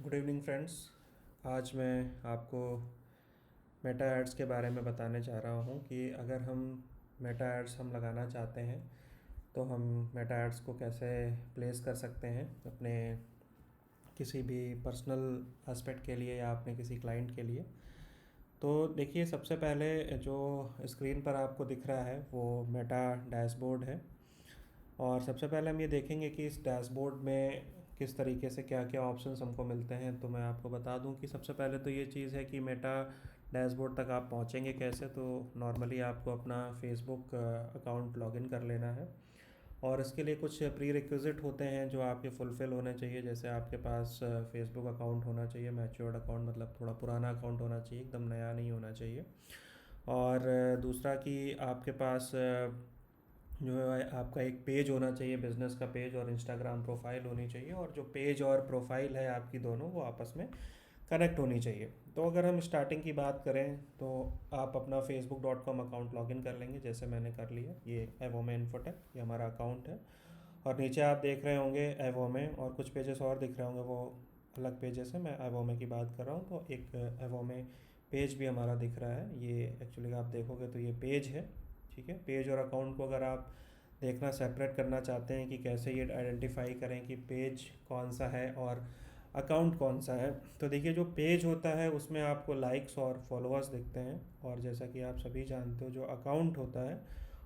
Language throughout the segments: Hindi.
Good evening friends. आज मैं आपको मेटा एड्स के बारे में बताने जा रहा हूँ कि अगर हम मेटा एड्स हम लगाना चाहते हैं तो हम मेटा एड्स को कैसे प्लेस कर सकते हैं अपने किसी भी पर्सनल एस्पेक्ट के लिए या अपने किसी क्लाइंट के लिए। तो देखिए, सबसे पहले जो स्क्रीन पर आपको दिख रहा है वो मेटा डैशबोर्ड है। और सबसे पहले हम ये देखेंगे कि इस डैशबोर्ड में किस तरीके से क्या क्या ऑप्शंस हमको मिलते हैं। तो मैं आपको बता दूं कि सबसे पहले तो ये चीज़ है कि मेटा डैशबोर्ड तक आप पहुंचेंगे कैसे। तो नॉर्मली आपको अपना फेसबुक अकाउंट लॉगिन कर लेना है और इसके लिए कुछ प्री रिक्विजिट होते हैं जो आपके फुलफ़िल होने चाहिए। जैसे आपके पास फेसबुक अकाउंट होना चाहिए, मैच्योर्ड अकाउंट, मतलब थोड़ा पुराना अकाउंट होना चाहिए, एकदम नया नहीं होना चाहिए। और दूसरा कि आपके पास जो है आपका एक पेज होना चाहिए, बिज़नेस का पेज, और इंस्टाग्राम प्रोफाइल होनी चाहिए। और जो पेज और प्रोफाइल है आपकी दोनों वो आपस में कनेक्ट होनी चाहिए। तो अगर हम स्टार्टिंग की बात करें तो आप अपना facebook.com अकाउंट लॉगिन कर लेंगे, जैसे मैंने कर लिया। ये एवोमे इन्फोटेक, ये हमारा अकाउंट है। और नीचे आप देख रहे होंगे एवोमे, और कुछ पेजेस और दिख रहे होंगे, वो अलग पेजेस हैं। मैं एवोमे की बात कर रहा हूँ। तो एक एवोमे पेज भी हमारा दिख रहा है। ये एक्चुअली आप देखोगे तो ये पेज है, ठीक है। पेज और अकाउंट को अगर आप देखना, सेपरेट करना चाहते हैं कि कैसे ये आइडेंटिफाई करें कि पेज कौन सा है और अकाउंट कौन सा है, तो देखिए, जो पेज होता है उसमें आपको लाइक्स और फॉलोअर्स दिखते हैं। और जैसा कि आप सभी जानते हो, जो अकाउंट होता है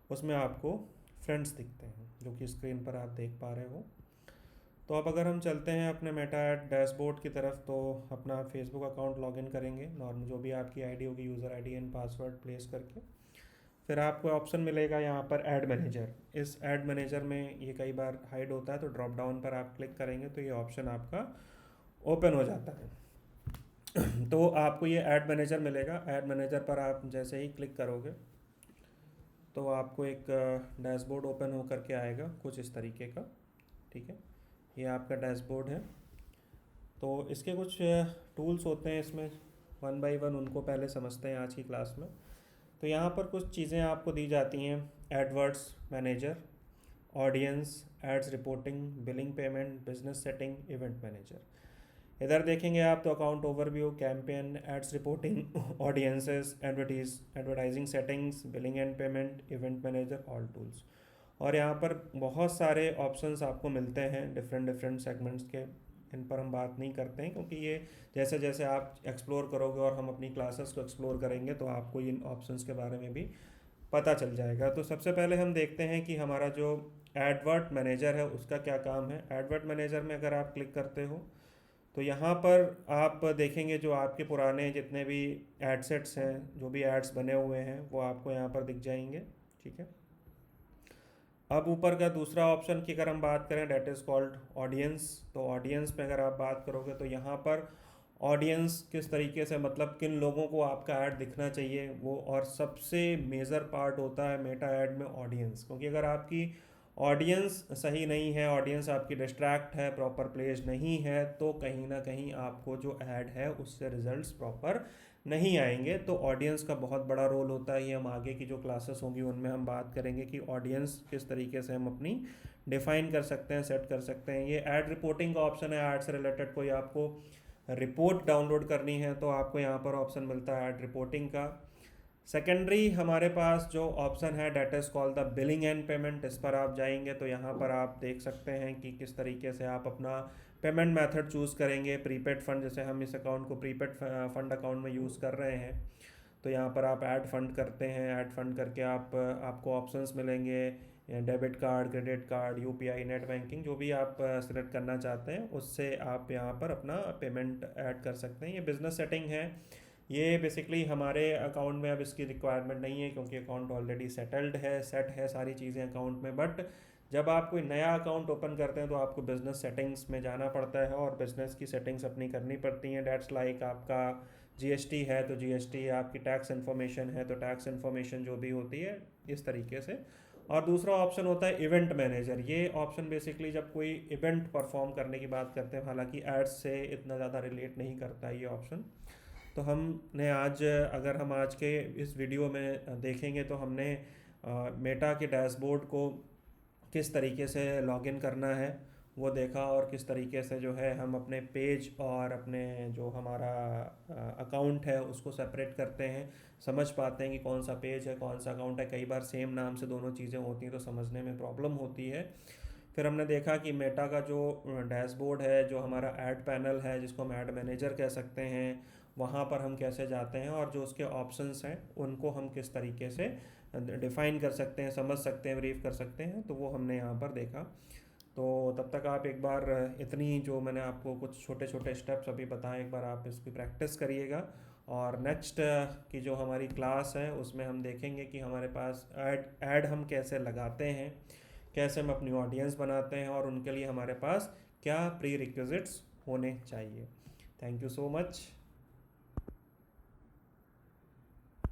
उसमें आपको फ्रेंड्स दिखते हैं, जो कि स्क्रीन पर आप देख पा रहे हो। तो अब अगर हम चलते हैं अपने मेटा एड डैशबोर्ड की तरफ, तो अपना फेसबुक अकाउंट लॉगिन करेंगे, नॉर्मल जो भी आपकी आईडी होगी, user ID and password place करके। फिर आपको ऑप्शन मिलेगा यहाँ पर ऐड मैनेजर। इस ऐड मैनेजर में ये कई बार हाइड होता है, तो ड्रॉप डाउन पर आप क्लिक करेंगे तो ये ऑप्शन आपका ओपन हो जाता है। तो आपको ये ऐड मैनेजर मिलेगा। ऐड मैनेजर पर आप जैसे ही क्लिक करोगे तो आपको एक डैशबोर्ड ओपन होकर के आएगा कुछ इस तरीके का, ठीक है। ये आपका डैशबोर्ड है। तो इसके कुछ टूल्स होते हैं इसमें, वन बाय वन उनको पहले समझते हैं आज की क्लास में। तो यहाँ पर कुछ चीज़ें आपको दी जाती हैं। AdWords manager, audience, ads reporting, billing payment, business setting, event manager. इधर देखेंगे आप तो account overview, campaign, ads reporting, audiences, advertising settings, billing and payment, event manager, all tools. और यहाँ पर बहुत सारे ऑप्शंस आपको मिलते हैं डिफरेंट डिफरेंट सेगमेंट्स के। इन पर हम बात नहीं करते हैं क्योंकि ये जैसे जैसे आप एक्सप्लोर करोगे और हम अपनी क्लासेस को एक्सप्लोर करेंगे तो आपको इन ऑप्शंस के बारे में भी पता चल जाएगा। तो सबसे पहले हम देखते हैं कि हमारा जो एडवर्ट मैनेजर है उसका क्या काम है। एडवर्ट मैनेजर में अगर आप क्लिक करते हो तो यहाँ पर आप देखेंगे जो आपके पुराने जितने भी एडसेट्स हैं, जो भी एड्स बने हुए हैं, वो आपको यहाँ पर दिख जाएंगे, ठीक है। अब ऊपर का दूसरा ऑप्शन की अगर हम बात करें, डेट इज़ कॉल्ड ऑडियंस। तो ऑडियंस में अगर आप बात करोगे तो यहाँ पर ऑडियंस किस तरीके से, मतलब किन लोगों को आपका ऐड दिखना चाहिए वो, और सबसे मेजर पार्ट होता है मेटा ऐड में ऑडियंस। क्योंकि अगर आपकी ऑडियंस सही नहीं है, ऑडियंस आपकी डिस्ट्रैक्ट है, प्रॉपर प्लेस नहीं है, तो कहीं ना कहीं आपको जो ऐड है उससे रिजल्ट्स प्रॉपर नहीं आएंगे। तो ऑडियंस का बहुत बड़ा रोल होता है। ये हम आगे की जो क्लासेस होंगी उनमें हम बात करेंगे कि ऑडियंस किस तरीके से हम अपनी डिफाइन कर सकते हैं, सेट कर सकते हैं। ये ऐड रिपोर्टिंग का ऑप्शन है। ऐड से रिलेटेड कोई आपको रिपोर्ट डाउनलोड करनी है तो आपको यहाँ पर ऑप्शन मिलता है ऐड रिपोर्टिंग का। सेकेंडरी हमारे पास जो ऑप्शन है that is called the billing and payment. इस पर आप जाएंगे तो यहाँ पर आप देख सकते हैं कि किस तरीके से आप अपना पेमेंट मेथड चूज़ करेंगे। प्रीपेड फ़ंड, जैसे हम इस अकाउंट को प्रीपेड फ़ंड अकाउंट में यूज़ कर रहे हैं, तो यहाँ पर आप ऐड फंड करते हैं। ऐड फंड करके आपको ऑप्शंस मिलेंगे, debit card, credit card, UPI, net banking, जो भी आप सिलेक्ट करना चाहते हैं उससे आप यहाँ पर अपना पेमेंट ऐड कर सकते हैं। ये बिज़नेस सेटिंग है। ये बेसिकली हमारे अकाउंट में अब इसकी रिक्वायरमेंट नहीं है क्योंकि अकाउंट ऑलरेडी सेटल्ड है, सेट है सारी चीज़ें अकाउंट में। बट जब आप कोई नया अकाउंट ओपन करते हैं तो आपको बिज़नेस सेटिंग्स में जाना पड़ता है और बिज़नेस की सेटिंग्स अपनी करनी पड़ती हैं। डेट्स लाइक आपका जीएसटी है तो जीएसटी, आपकी टैक्स इन्फॉर्मेशन है तो टैक्स इन्फॉर्मेशन जो भी होती है इस तरीके से। और दूसरा ऑप्शन होता है इवेंट मैनेजर। ये ऑप्शन बेसिकली जब कोई इवेंट परफॉर्म करने की बात करते हैं, हालांकि एड्स से इतना ज़्यादा रिलेट नहीं करता ये ऑप्शन। तो हमने आज, अगर हम आज के इस वीडियो में देखेंगे तो हमने मेटा के डैशबोर्ड को किस तरीके से लॉगिन करना है वो देखा, और किस तरीके से जो है हम अपने पेज और अपने जो हमारा अकाउंट है उसको सेपरेट करते हैं, समझ पाते हैं कि कौन सा पेज है कौन सा अकाउंट है। कई बार सेम नाम से दोनों चीज़ें होती हैं तो समझने में प्रॉब्लम होती है। फिर हमने देखा कि मेटा का जो डैशबोर्ड है, जो हमारा ऐड पैनल है जिसको हम ऐड मैनेजर कह सकते हैं, वहाँ पर हम कैसे जाते हैं और जो उसके ऑप्शंस हैं उनको हम किस तरीके से डिफ़ाइन कर सकते हैं, समझ सकते हैं, ब्रीफ कर सकते हैं, तो वो हमने यहाँ पर देखा। तो तब तक आप एक बार इतनी जो मैंने आपको कुछ छोटे छोटे स्टेप्स अभी बताए, एक बार आप इसकी प्रैक्टिस करिएगा। और नेक्स्ट की जो हमारी क्लास है उसमें हम देखेंगे कि हमारे पास ऐड ऐड हम कैसे लगाते हैं, कैसे हम अपनी ऑडियंस बनाते हैं, और उनके लिए हमारे पास क्या प्री रिक्विजिट्स होने चाहिए। Thank you so much.